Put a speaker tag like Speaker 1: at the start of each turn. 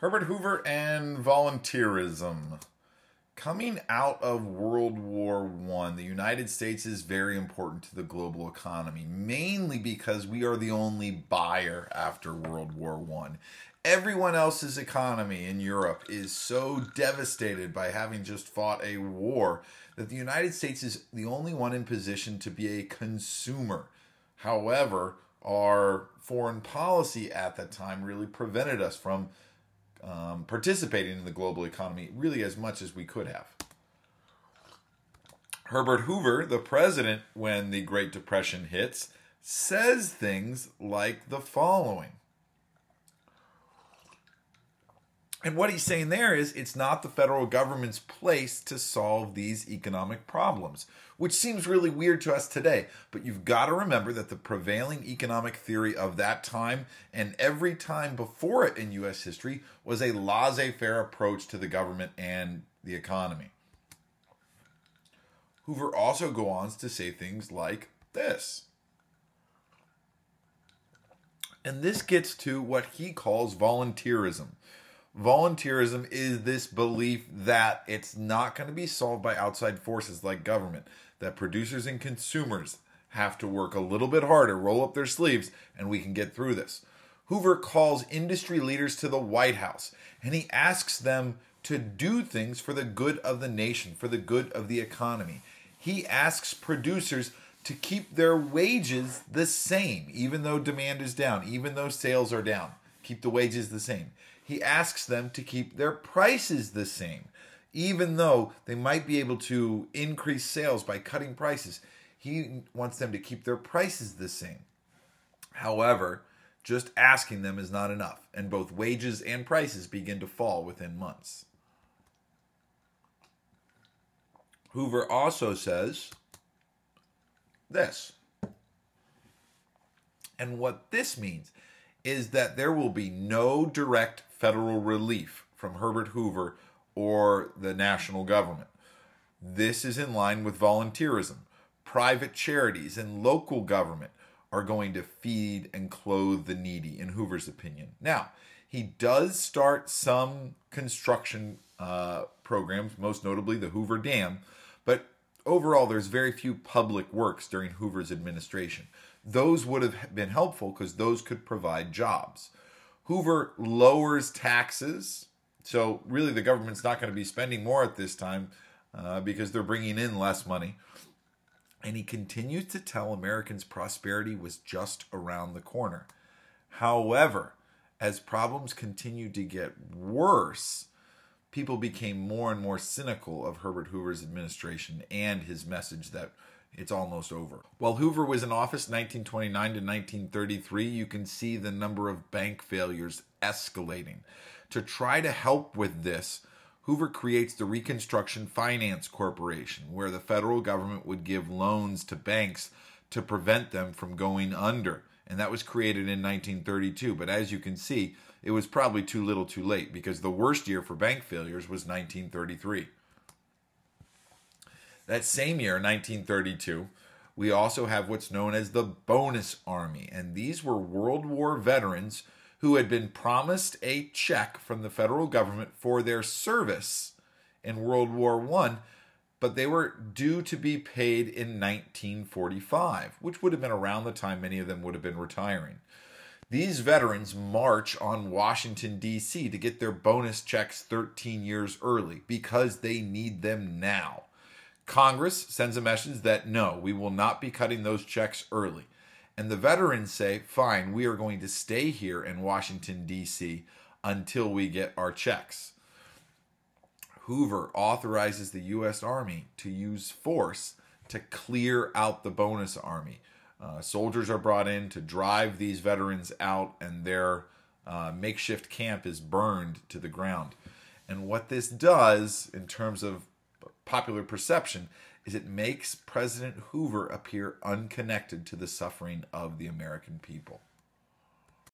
Speaker 1: Herbert Hoover and volunteerism. Coming out of World War I, the United States is very important to the global economy, mainly because we are the only buyer after World War I. Everyone else's economy in Europe is so devastated by having just fought a war that the United States is the only one in position to be a consumer. However, our foreign policy at that time really prevented us from participating in the global economy really as much as we could have. Herbert Hoover, the president when the Great Depression hits, says things like the following. And what he's saying there is it's not the federal government's place to solve these economic problems, which seems really weird to us today. But you've got to remember that the prevailing economic theory of that time and every time before it in U.S. history was a laissez-faire approach to the government and the economy. Hoover also goes on to say things like this. And this gets to what he calls volunteerism. Volunteerism is this belief that it's not going to be solved by outside forces like government, that producers and consumers have to work a little bit harder, roll up their sleeves, and we can get through this. Hoover calls industry leaders to the White House, and he asks them to do things for the good of the nation, for the good of the economy. He asks producers to keep their wages the same, even though demand is down, even though sales are down. Keep the wages the same. He asks them to keep their prices the same. Even though they might be able to increase sales by cutting prices, he wants them to keep their prices the same. However, just asking them is not enough, and both wages and prices begin to fall within months. Hoover also says this. And what this means is that there will be no direct federal relief from Herbert Hoover or the national government. This is in line with volunteerism. Private charities and local government are going to feed and clothe the needy, in Hoover's opinion. Now, he does start some construction programs, most notably the Hoover Dam, but overall there's very few public works during Hoover's administration. Those would have been helpful because those could provide jobs. Hoover lowers taxes, so really the government's not going to be spending more at this time because they're bringing in less money. And he continues to tell Americans prosperity was just around the corner. However, as problems continued to get worse, people became more and more cynical of Herbert Hoover's administration and his message that it's almost over. While Hoover was in office 1929 to 1933, you can see the number of bank failures escalating. To try to help with this, Hoover creates the Reconstruction Finance Corporation, where the federal government would give loans to banks to prevent them from going under. And that was created in 1932. But as you can see, it was probably too little too late because the worst year for bank failures was 1933. That same year, 1932, we also have what's known as the Bonus Army. And these were World War veterans who had been promised a check from the federal government for their service in World War I, but they were due to be paid in 1945, which would have been around the time many of them would have been retiring. These veterans march on Washington, D.C. to get their bonus checks 13 years early because they need them now. Congress sends a message that no, we will not be cutting those checks early. And the veterans say, fine, we are going to stay here in Washington, D.C. until we get our checks. Hoover authorizes the U.S. Army to use force to clear out the Bonus Army. Soldiers are brought in to drive these veterans out, and their makeshift camp is burned to the ground. And what this does in terms of popular perception is it makes President Hoover appear unconnected to the suffering of the American people.